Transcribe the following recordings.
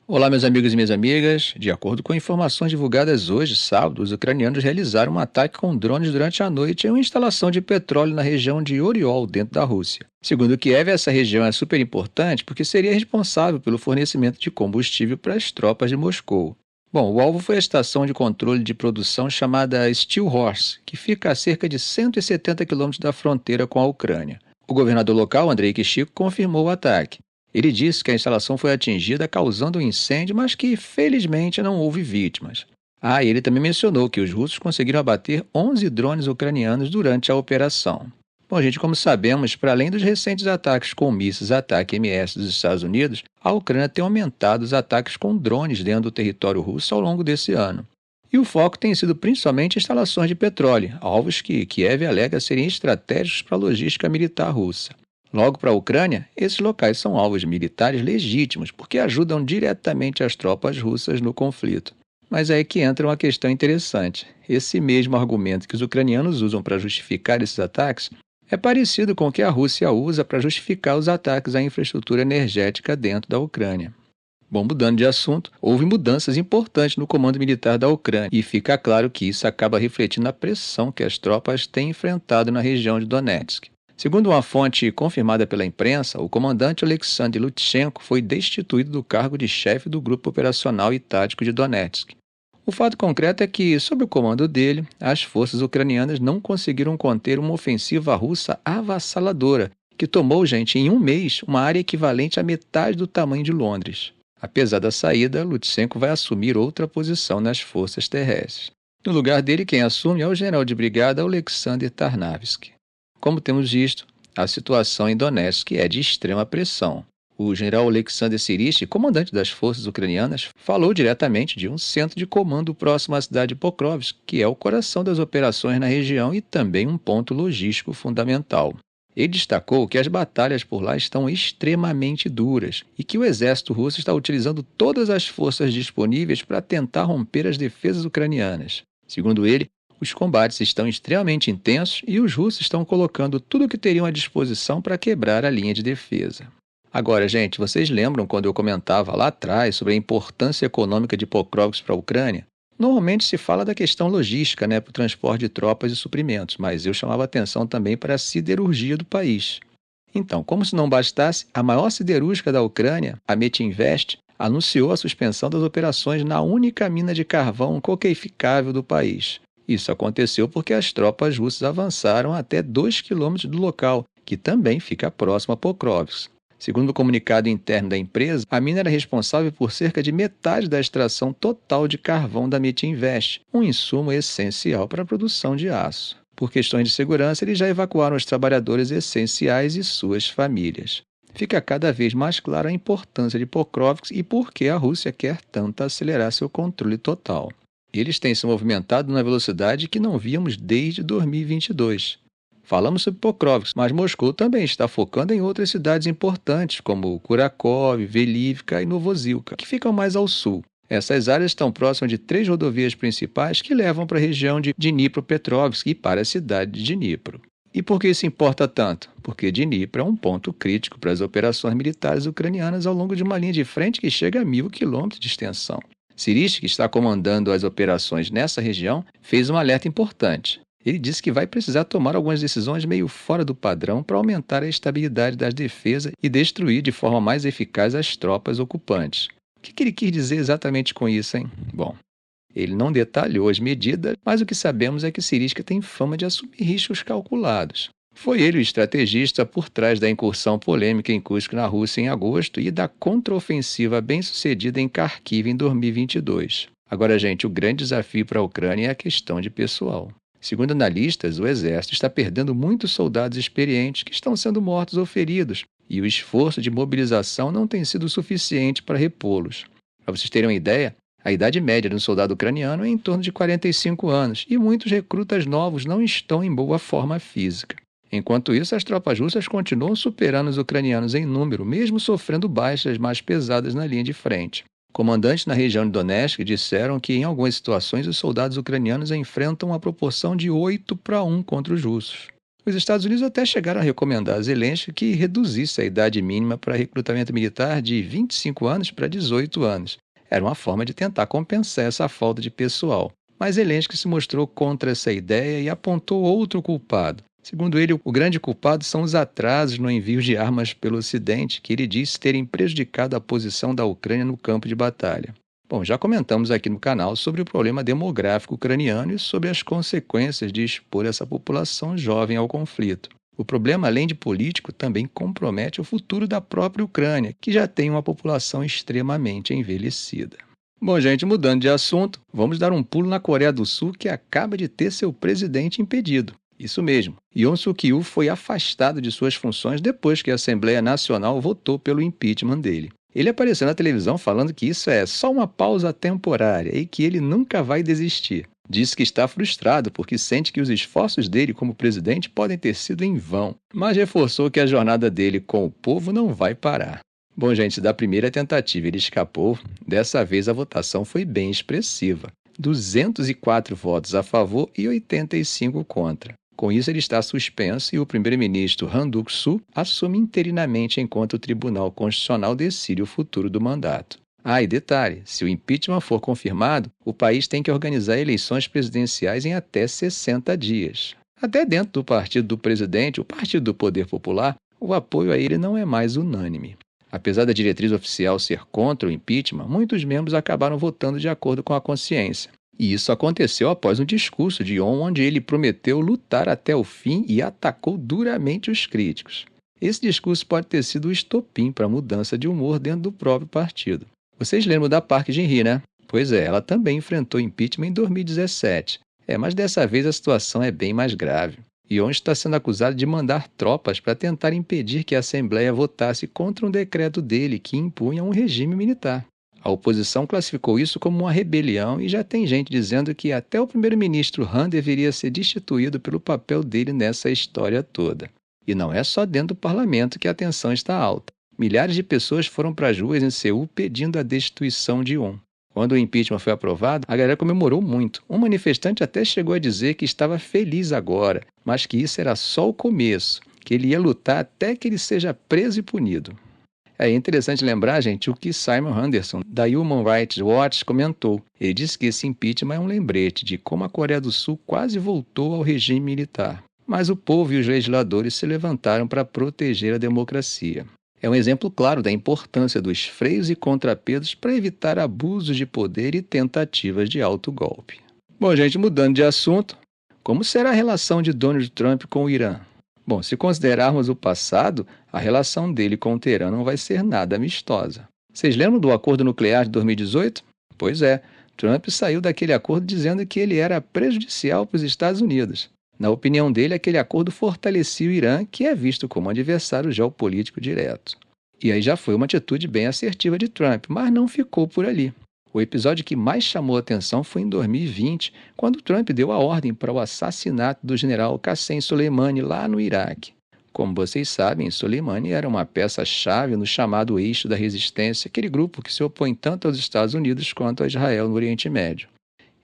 Olá, meus amigos e minhas amigas. De acordo com informações divulgadas hoje, sábado, os ucranianos realizaram um ataque com drones durante a noite em uma instalação de petróleo na região de Oriol, dentro da Rússia. Segundo Kiev, essa região é super importante porque seria responsável pelo fornecimento de combustível para as tropas de Moscou. Bom, o alvo foi a estação de controle de produção chamada Steel Horse, que fica a cerca de 170 quilômetros da fronteira com a Ucrânia. O governador local, Andrei Kishiko, confirmou o ataque. Ele disse que a instalação foi atingida causando um incêndio, mas que felizmente não houve vítimas. Ele também mencionou que os russos conseguiram abater 11 drones ucranianos durante a operação. Bom, gente, como sabemos, para além dos recentes ataques com mísseis ataque MS dos Estados Unidos, a Ucrânia tem aumentado os ataques com drones dentro do território russo ao longo desse ano. E o foco tem sido principalmente instalações de petróleo, alvos que Kiev alega serem estratégicos para a logística militar russa. Logo para a Ucrânia, esses locais são alvos militares legítimos, porque ajudam diretamente as tropas russas no conflito. Mas é aí que entra uma questão interessante. Esse mesmo argumento que os ucranianos usam para justificar esses ataques é parecido com o que a Rússia usa para justificar os ataques à infraestrutura energética dentro da Ucrânia. Bom, mudando de assunto, houve mudanças importantes no comando militar da Ucrânia, e fica claro que isso acaba refletindo a pressão que as tropas têm enfrentado na região de Donetsk. Segundo uma fonte confirmada pela imprensa, o comandante Alexander Lutsenko foi destituído do cargo de chefe do Grupo Operacional e Tático de Donetsk. O fato concreto é que, sob o comando dele, as forças ucranianas não conseguiram conter uma ofensiva russa avassaladora, que tomou, gente, em um mês, uma área equivalente à metade do tamanho de Londres. Apesar da saída, Lutsenko vai assumir outra posição nas forças terrestres. No lugar dele, quem assume é o general de brigada Alexander Tarnavsky. Como temos visto, a situação em Donetsk é de extrema pressão. O general Alexander Sirski, comandante das forças ucranianas, falou diretamente de um centro de comando próximo à cidade de Pokrovsk, que é o coração das operações na região e também um ponto logístico fundamental. Ele destacou que as batalhas por lá estão extremamente duras e que o exército russo está utilizando todas as forças disponíveis para tentar romper as defesas ucranianas. Segundo ele, os combates estão extremamente intensos e os russos estão colocando tudo o que teriam à disposição para quebrar a linha de defesa. Agora, gente, vocês lembram quando eu comentava lá atrás sobre a importância econômica de Pokrovsk para a Ucrânia? Normalmente se fala da questão logística, para o transporte de tropas e suprimentos, mas eu chamava atenção também para a siderurgia do país. Então, como se não bastasse, a maior siderúrgica da Ucrânia, a Metinvest, anunciou a suspensão das operações na única mina de carvão coqueificável do país. Isso aconteceu porque as tropas russas avançaram até 2 quilômetros do local, que também fica próximo a Pokrovsk. Segundo o comunicado interno da empresa, a mina era responsável por cerca de metade da extração total de carvão da Metinvest, um insumo essencial para a produção de aço. Por questões de segurança, eles já evacuaram os trabalhadores essenciais e suas famílias. Fica cada vez mais clara a importância de Pokrovsk e por que a Rússia quer tanto acelerar seu controle total. Eles têm se movimentado numa velocidade que não víamos desde 2022. Falamos sobre Pokrovsk, mas Moscou também está focando em outras cidades importantes, como Kurakov, Velivka e Novozilka, que ficam mais ao sul. Essas áreas estão próximas de 3 rodovias principais que levam para a região de Dnipropetrovsk e para a cidade de Dnipro. E por que isso importa tanto? Porque Dnipro é um ponto crítico para as operações militares ucranianas ao longo de uma linha de frente que chega a 1.000 quilômetros de extensão. Sirski, que está comandando as operações nessa região, fez um alerta importante. Ele disse que vai precisar tomar algumas decisões meio fora do padrão para aumentar a estabilidade das defesas e destruir de forma mais eficaz as tropas ocupantes. O que ele quis dizer exatamente com isso, hein? Bom, ele não detalhou as medidas, mas o que sabemos é que Sirski tem fama de assumir riscos calculados. Foi ele o estrategista por trás da incursão polêmica em Kursk, na Rússia, em agosto e da contraofensiva bem-sucedida em Kharkiv em 2022. Agora, gente, o grande desafio para a Ucrânia é a questão de pessoal. Segundo analistas, o exército está perdendo muitos soldados experientes que estão sendo mortos ou feridos, e o esforço de mobilização não tem sido suficiente para repô-los. Para vocês terem uma ideia, a idade média de um soldado ucraniano é em torno de 45 anos, e muitos recrutas novos não estão em boa forma física. Enquanto isso, as tropas russas continuam superando os ucranianos em número, mesmo sofrendo baixas mais pesadas na linha de frente. Comandantes na região de Donetsk disseram que, em algumas situações, os soldados ucranianos enfrentam uma proporção de 8-1 contra os russos. Os Estados Unidos até chegaram a recomendar a Zelensky que reduzisse a idade mínima para recrutamento militar de 25 anos para 18 anos. Era uma forma de tentar compensar essa falta de pessoal. Mas Zelensky se mostrou contra essa ideia e apontou outro culpado. Segundo ele, o grande culpado são os atrasos no envio de armas pelo Ocidente, que ele diz terem prejudicado a posição da Ucrânia no campo de batalha. Bom, já comentamos aqui no canal sobre o problema demográfico ucraniano e sobre as consequências de expor essa população jovem ao conflito. O problema, além de político, também compromete o futuro da própria Ucrânia, que já tem uma população extremamente envelhecida. Bom, gente, mudando de assunto, vamos dar um pulo na Coreia do Sul, que acaba de ter seu presidente impedido. Isso mesmo, Yoon Suk-yeol foi afastado de suas funções depois que a Assembleia Nacional votou pelo impeachment dele. Ele apareceu na televisão falando que isso é só uma pausa temporária e que ele nunca vai desistir. Disse que está frustrado porque sente que os esforços dele como presidente podem ter sido em vão, mas reforçou que a jornada dele com o povo não vai parar. Bom, gente, da primeira tentativa ele escapou. Dessa vez a votação foi bem expressiva. 204 votos a favor e 85 contra. Com isso, ele está suspenso e o primeiro-ministro Han Duck-soo assume interinamente enquanto o Tribunal Constitucional decide o futuro do mandato. Ah, e detalhe, se o impeachment for confirmado, o país tem que organizar eleições presidenciais em até 60 dias. Até dentro do partido do presidente, o Partido do Poder Popular, o apoio a ele não é mais unânime. Apesar da diretriz oficial ser contra o impeachment, muitos membros acabaram votando de acordo com a consciência. E isso aconteceu após um discurso de Yoon onde ele prometeu lutar até o fim e atacou duramente os críticos. Esse discurso pode ter sido o estopim para a mudança de humor dentro do próprio partido. Vocês lembram da Park Geun-hye, né? Pois é, ela também enfrentou impeachment em 2017. Mas dessa vez a situação é bem mais grave. Yoon está sendo acusado de mandar tropas para tentar impedir que a Assembleia votasse contra um decreto dele que impunha um regime militar. A oposição classificou isso como uma rebelião e já tem gente dizendo que até o primeiro-ministro Han deveria ser destituído pelo papel dele nessa história toda. E não é só dentro do parlamento que a tensão está alta. Milhares de pessoas foram para as ruas em Seul pedindo a destituição de Yoon. Quando o impeachment foi aprovado, a galera comemorou muito. Um manifestante até chegou a dizer que estava feliz agora, mas que isso era só o começo, que ele ia lutar até que ele seja preso e punido. É interessante lembrar, gente, o que Simon Anderson, da Human Rights Watch, comentou. Ele disse que esse impeachment é um lembrete de como a Coreia do Sul quase voltou ao regime militar. Mas o povo e os legisladores se levantaram para proteger a democracia. É um exemplo claro da importância dos freios e contrapesos para evitar abusos de poder e tentativas de autogolpe. Bom, gente, mudando de assunto, como será a relação de Donald Trump com o Irã? Bom, se considerarmos o passado, a relação dele com o Teherã não vai ser nada amistosa. Vocês lembram do acordo nuclear de 2018? Pois é, Trump saiu daquele acordo dizendo que ele era prejudicial para os Estados Unidos. Na opinião dele, aquele acordo fortalecia o Irã, que é visto como adversário geopolítico direto. E aí já foi uma atitude bem assertiva de Trump, mas não ficou por ali. O episódio que mais chamou a atenção foi em 2020, quando Trump deu a ordem para o assassinato do general Qassem Soleimani lá no Iraque. Como vocês sabem, Soleimani era uma peça-chave no chamado Eixo da Resistência, aquele grupo que se opõe tanto aos Estados Unidos quanto a Israel no Oriente Médio.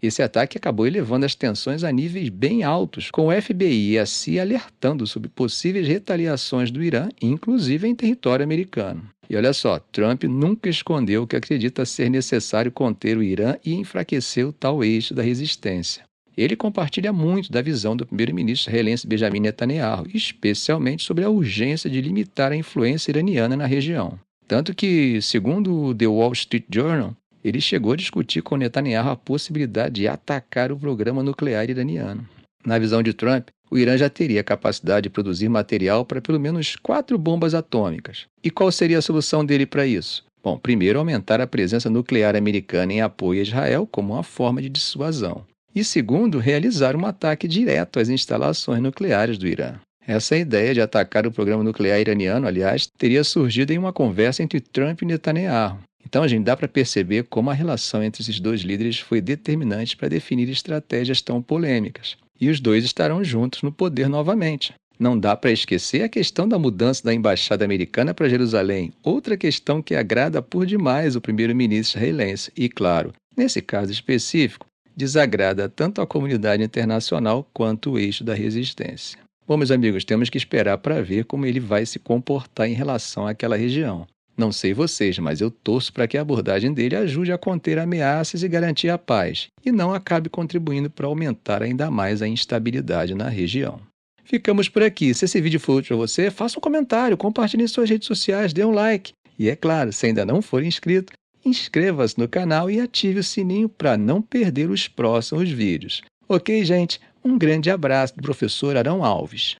Esse ataque acabou elevando as tensões a níveis bem altos, com o FBI e a CIA alertando sobre possíveis retaliações do Irã, inclusive em território americano. E olha só, Trump nunca escondeu que acredita ser necessário conter o Irã e enfraquecer o tal eixo da resistência. Ele compartilha muito da visão do primeiro-ministro israelense Benjamin Netanyahu, especialmente sobre a urgência de limitar a influência iraniana na região. Tanto que, segundo o The Wall Street Journal, ele chegou a discutir com Netanyahu a possibilidade de atacar o programa nuclear iraniano. Na visão de Trump, o Irã já teria capacidade de produzir material para pelo menos 4 bombas atômicas. E qual seria a solução dele para isso? Bom, primeiro, aumentar a presença nuclear americana em apoio a Israel como uma forma de dissuasão. E segundo, realizar um ataque direto às instalações nucleares do Irã. Essa ideia de atacar o programa nuclear iraniano, aliás, teria surgido em uma conversa entre Trump e Netanyahu. Então, a gente dá para perceber como a relação entre esses dois líderes foi determinante para definir estratégias tão polêmicas. E os dois estarão juntos no poder novamente. Não dá para esquecer a questão da mudança da embaixada americana para Jerusalém, outra questão que agrada por demais o primeiro-ministro israelense e, claro, nesse caso específico, desagrada tanto a comunidade internacional quanto o eixo da resistência. Bom, meus amigos, temos que esperar para ver como ele vai se comportar em relação àquela região. Não sei vocês, mas eu torço para que a abordagem dele ajude a conter ameaças e garantir a paz, e não acabe contribuindo para aumentar ainda mais a instabilidade na região. Ficamos por aqui. Se esse vídeo for útil para você, faça um comentário, compartilhe em suas redes sociais, dê um like. E é claro, se ainda não for inscrito, inscreva-se no canal e ative o sininho para não perder os próximos vídeos. Ok, gente? Um grande abraço do professor Arão Alves.